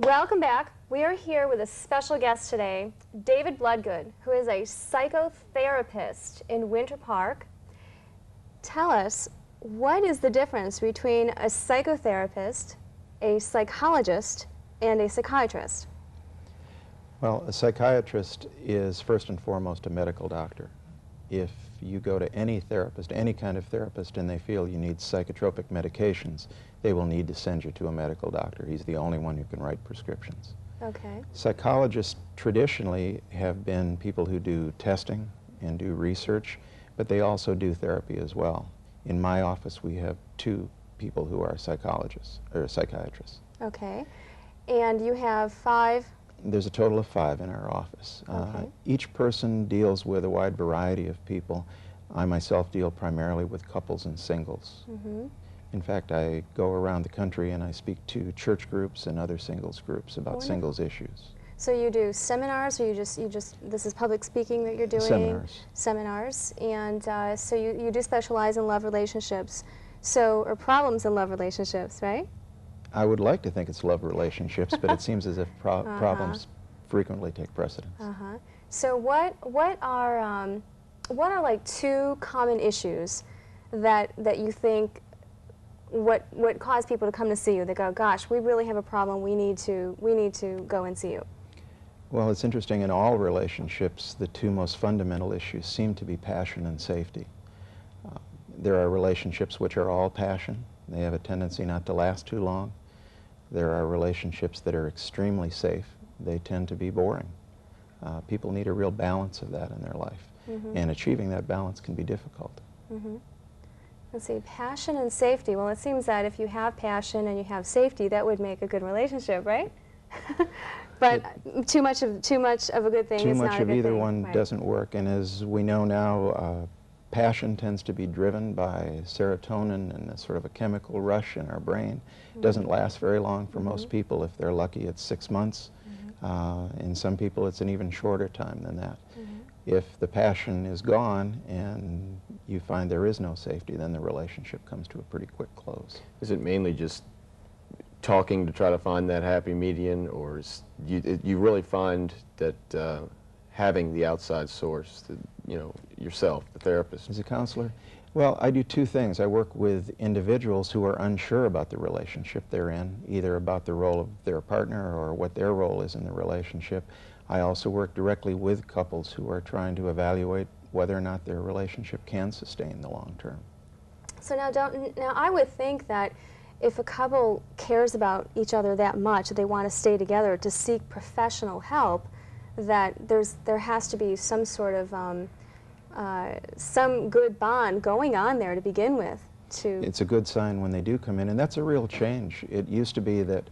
Welcome back. We are here with a special guest today, David Bloodgood, who is a psychotherapist in Winter Park. Tell us, what is the difference between a psychotherapist, a psychologist, and a psychiatrist? Well, a psychiatrist is first and foremost a medical doctor. If you go to any therapist, any kind of therapist, and they feel you need psychotropic medications, they will need to send you to a medical doctor. He's the only one who can write prescriptions. Okay. Psychologists traditionally have been people who do testing and do research, but they also do therapy as well. In my office, we have 2 people who are psychologists, or psychiatrists. Okay. And you have 5? There's a total of 5 in our office. Okay. Each person deals with a wide variety of people. I myself deal primarily with couples and singles. Mm-hmm. In fact, I go around the country and I speak to church groups and other singles groups about Wonderful. singles issues. So you do seminars, or you just, this is public speaking that you're doing? Seminars. Seminars. And so you do specialize in love relationships, or problems in love relationships, right? I would like to think it's love relationships, but it seems as if problems frequently take precedence. So what are like 2 common issues that you think what cause people to come to see you? They go, gosh, we really have a problem. We need to go and see you. Well, it's interesting. In all relationships, the 2 most fundamental issues seem to be passion and safety. There are relationships which are all passion. They have a tendency not to last too long. There are relationships that are extremely safe. They tend to be boring. People need a real balance of that in their life. Mm-hmm. And achieving that balance can be difficult. Mm-hmm. Let's see, passion and safety. Well, it seems that if you have passion and you have safety, that would make a good relationship, right? But too much of a good thing is not a good thing. Too much of either one right. doesn't work. And as we know now, passion tends to be driven by serotonin and a sort of a chemical rush in our brain. Mm-hmm. Doesn't last very long for Mm-hmm. most people. If they're lucky, it's 6 months. Mm-hmm. In some people, it's an even shorter time than that. Mm-hmm. If the passion is gone and you find there is no safety, then the relationship comes to a pretty quick close. Is it mainly just talking to try to find that happy median, or you really find that having the outside source, yourself, the therapist? As a counselor? Well, I do 2 things. I work with individuals who are unsure about the relationship they're in, either about the role of their partner or what their role is in the relationship. I also work directly with couples who are trying to evaluate whether or not their relationship can sustain the long term. So now I would think that if a couple cares about each other that much, they want to stay together, to seek professional help, that there has to be some sort of some good bond going on there to begin with. It's a good sign when they do come in, and that's a real change. It used to be that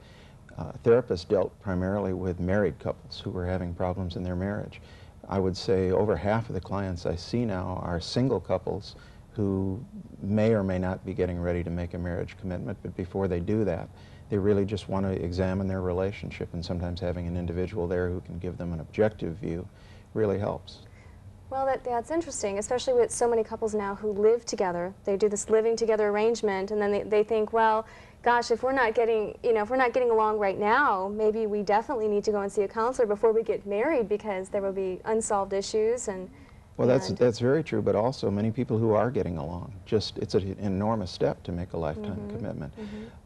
therapists dealt primarily with married couples who were having problems in their marriage. I would say over half of the clients I see now are single couples who may or may not be getting ready to make a marriage commitment, but before they do that, they really just want to examine their relationship, and sometimes having an individual there who can give them an objective view really helps. Well, that's interesting, especially with so many couples now who live together. They do this living together arrangement, and then they think, well, gosh, if we're not getting along right now, maybe we definitely need to go and see a counselor before we get married, because there will be unsolved issues. Well, that's very true, but also many people who are getting along, it's an enormous step to make a lifetime commitment.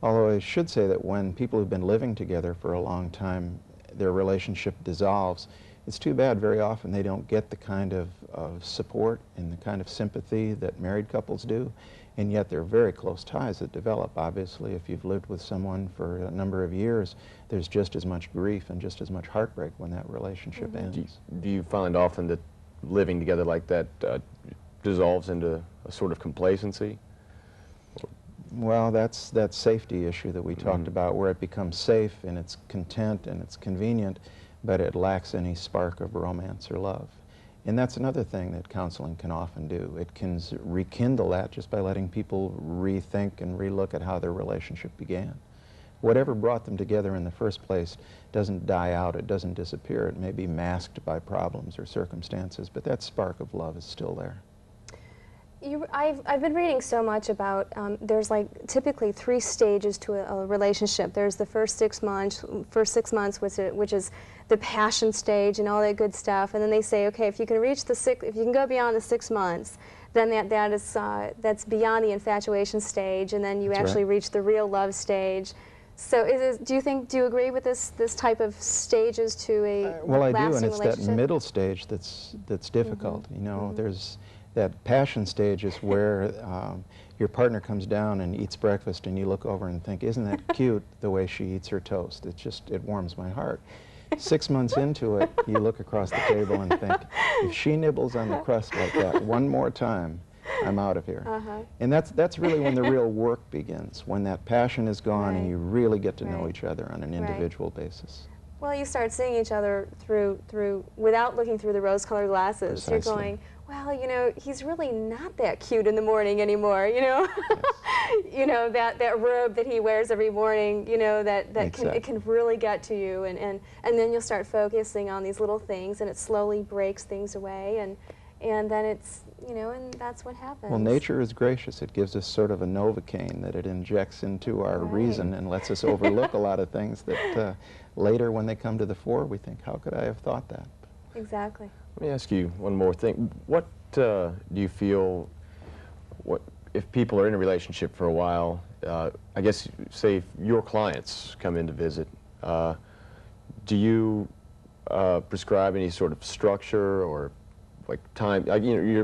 Although I should say that when people who've been living together for a long time, their relationship dissolves, it's too bad very often they don't get the kind of support and the kind of sympathy that married couples do, and yet there are very close ties that develop. Obviously, if you've lived with someone for a number of years, there's just as much grief and just as much heartbreak when that relationship ends. Do you find often that living together like that dissolves into a sort of complacency? Well, that's that safety issue that we talked about, where it becomes safe and it's content and it's convenient, but it lacks any spark of romance or love. And that's another thing that counseling can often do. It can rekindle that just by letting people rethink and relook at how their relationship began. Whatever brought them together in the first place doesn't die out, it doesn't disappear. It may be masked by problems or circumstances, but that spark of love is still there. I've been reading so much about, there's like typically 3 stages to a relationship. There's the first 6 months, which is the passion stage and all that good stuff. And then they say, okay, if you can reach if you can go beyond the 6 months, then that's beyond the infatuation stage, and then you That's actually right. reach the real love stage. So do you agree with this type of stages to a Well, I do, lasting and it's that relationship? middle stage that's difficult. You know, there's that passion stage is where your partner comes down and eats breakfast, and you look over and think, "Isn't that cute the way she eats her toast? It warms my heart." 6 months into it, you look across the table and think, "If she nibbles on the crust like that one more time, I'm out of here." And that's really when the real work begins, when that passion is gone and Right. you really get to know Right. each other on an Right. individual basis. Well, you start seeing each other without looking through the rose-colored glasses. Precisely. You're going, well, you know, he's really not that cute in the morning anymore, you know? You know, that robe that he wears every morning, you know, it can really get to you, and then you'll start focusing on these little things, and it slowly breaks things away, and then it's, you know, and that's what happens. Well, nature is gracious. It gives us sort of a Novocaine that it injects into our Right. reason and lets us overlook a lot of things that later, when they come to the fore, we think, how could I have thought that? Exactly. Let me ask you one more thing. What do you feel, if people are in a relationship for a while, I guess, say if your clients come in to visit, do you prescribe any sort of structure or like time? You know,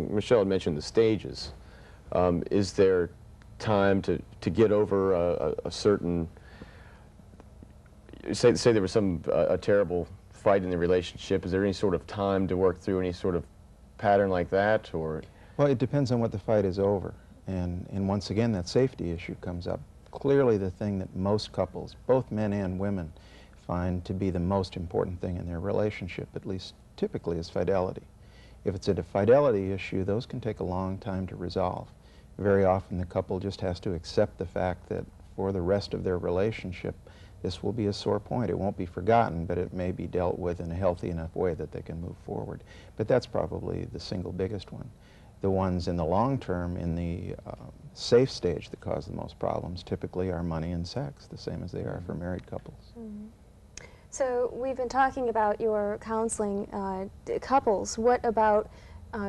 Michelle had mentioned the stages. Is there time to get over a certain, say there was a terrible fight in the relationship, is there any sort of time to work through any sort of pattern like that, or? Well, it depends on what the fight is over. And once again, that safety issue comes up. Clearly the thing that most couples, both men and women, find to be the most important thing in their relationship, at least typically, is fidelity. If it's a fidelity issue, those can take a long time to resolve. Very often the couple just has to accept the fact that for the rest of their relationship, this will be a sore point. It won't be forgotten, but it may be dealt with in a healthy enough way that they can move forward. But that's probably the single biggest one. The ones in the long term, in the safe stage that cause the most problems, typically are money and sex, the same as they are for married couples. So we've been talking about your counseling couples. What about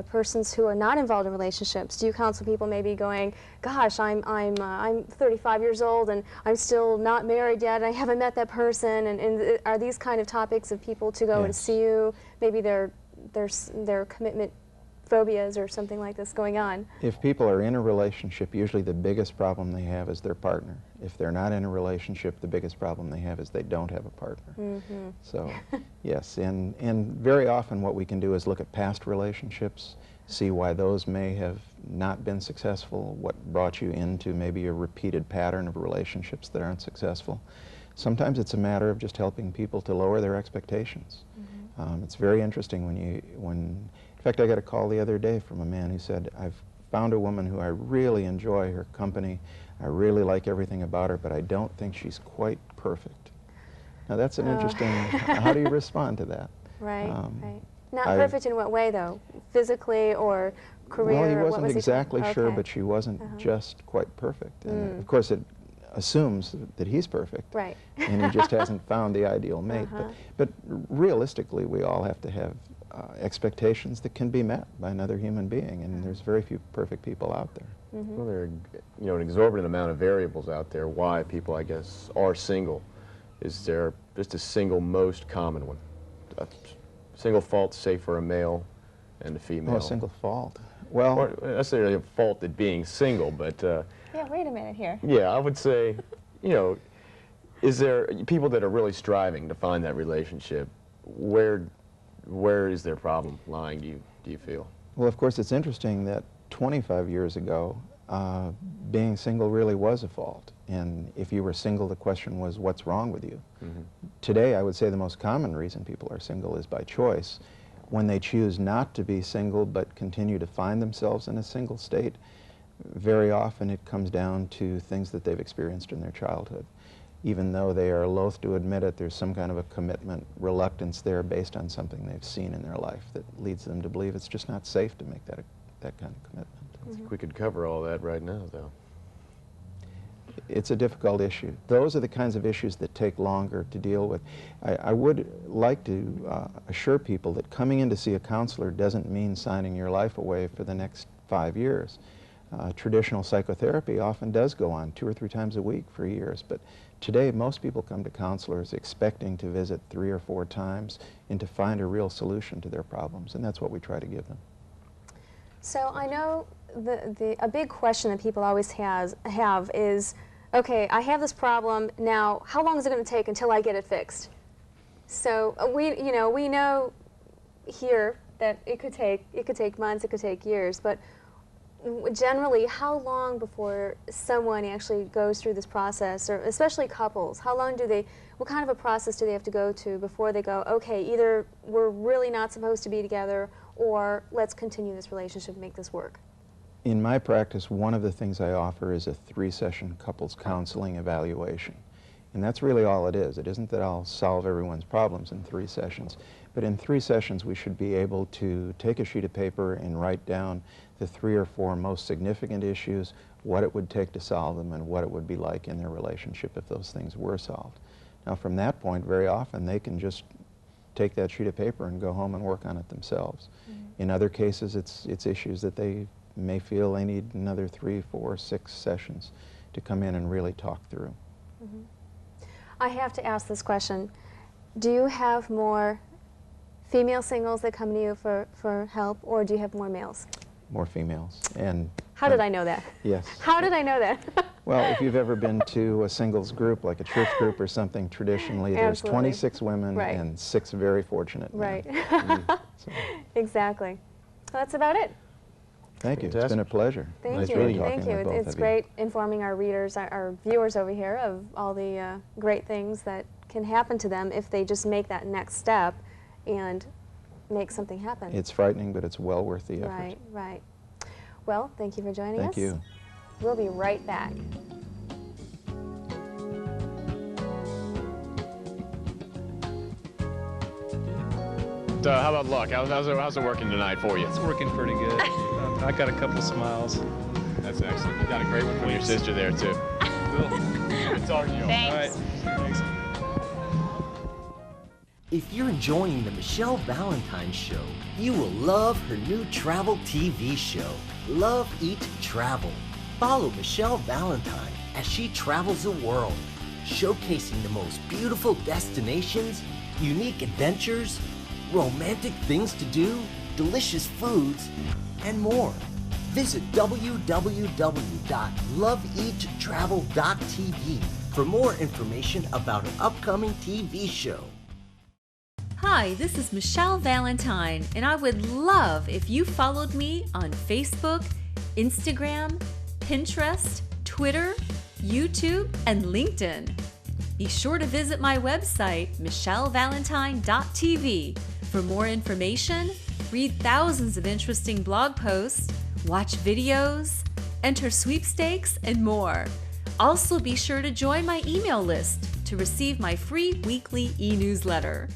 persons who are not involved in relationships? Do you counsel people maybe going, gosh, I'm 35 years old and I'm still not married yet, and I haven't met that person, and are these kind of topics of people to go and Yes. see you? Maybe their commitment phobias or something like this going on. If people are in a relationship, usually the biggest problem they have is their partner. If they're not in a relationship, the biggest problem they have is they don't have a partner. So, yes, and very often what we can do is look at past relationships, see why those may have not been successful, what brought you into maybe a repeated pattern of relationships that aren't successful. Sometimes it's a matter of just helping people to lower their expectations. It's very interesting in fact, I got a call the other day from a man who said, I've found a woman who I really enjoy her company, I really like everything about her, but I don't think she's quite perfect. Now that's an interesting, how do you respond to that? Right, right. Not perfect in what way, though? Physically or career? Well, he or what wasn't was exactly sure, okay. but she wasn't just quite perfect. And of course, it assumes that he's perfect. Right. And he just hasn't found the ideal mate. But realistically, we all have to have expectations that can be met by another human being, and there's very few perfect people out there. Well, there are, an exorbitant amount of variables out there why people, I guess, are single. Is there just a single most common one? A single fault, say, for a male and a female? Oh, a single fault. Well, Or not necessarily a fault at being single, but Yeah, wait a minute here. yeah, I would say, is there people that are really striving to find that relationship? Where is their problem lying, do you feel? well, of course, it's interesting that 25 years ago, being single really was a fault. And if you were single, the question was, what's wrong with you? Today, I would say the most common reason people are single is by choice. When they choose not to be single but continue to find themselves in a single state, very often it comes down to things that they've experienced in their childhood. Even though they are loath to admit it, there's some kind of a commitment, reluctance there based on something they've seen in their life that leads them to believe it's just not safe to make that kind of commitment. I think we could cover all that right now, though. It's a difficult issue. Those are the kinds of issues that take longer to deal with. I would like to assure people that coming in to see a counselor doesn't mean signing your life away for the next 5 years. Traditional psychotherapy often does go on 2 or 3 times a week for years, but today most people come to counselors expecting to visit 3 or 4 times and to find a real solution to their problems, and that's what we try to give them. So I know a big question that people always have is, okay, I have this problem, now how long is it going to take until I get it fixed? So we know here that it could take months, it could take years, but generally, how long before someone actually goes through this process, or especially couples, what kind of a process do they have to go to before they go, okay, either we're really not supposed to be together, or let's continue this relationship and make this work? In my practice, one of the things I offer is a 3-session couples counseling evaluation. And that's really all it is. It isn't that I'll solve everyone's problems in 3 sessions, but in 3 sessions we should be able to take a sheet of paper and write down the 3 or 4 most significant issues, what it would take to solve them, and what it would be like in their relationship if those things were solved. Now from that point, very often they can just take that sheet of paper and go home and work on it themselves. In other cases, it's issues that they may feel they need another 3, 4, 6 sessions to come in and really talk through. I have to ask this question. Do you have more female singles that come to you for help, or do you have more males? More females. And how did I know that? Yes. How did I know that? Well, if you've ever been to a singles group, like a church group or something, traditionally there's Absolutely. 26 women and 6 very fortunate men. Right. So, exactly. Well, that's about it. thank you. It's been a pleasure. Thank Nice you. really Thank talking you. with both It's of you. great informing our readers, our viewers over here, of all the great things that can happen to them if they just make that next step and make something happen. It's frightening, but it's well worth the effort. Right, right. Well, thank you for joining us. Thank you. We'll be right back. How about luck? How's it working tonight for you? It's working pretty good. I got a couple smiles. That's excellent. You got a great one from your sister there, too. Cool. Good talking to you. Thanks. All right. Thanks. If you're enjoying the Michelle Valentine show, you will love her new travel TV show, Love, Eat, Travel. Follow Michelle Valentine as she travels the world, showcasing the most beautiful destinations, unique adventures, romantic things to do, delicious foods, and more. Visit www.loveeattravel.tv for more information about an upcoming TV show. Hi, this is Michelle Valentine, and I would love if you followed me on Facebook, Instagram, Pinterest, Twitter, YouTube, and LinkedIn. Be sure to visit my website, michellevalentine.tv, for more information, read thousands of interesting blog posts, watch videos, enter sweepstakes, and more. Also, be sure to join my email list to receive my free weekly e-newsletter.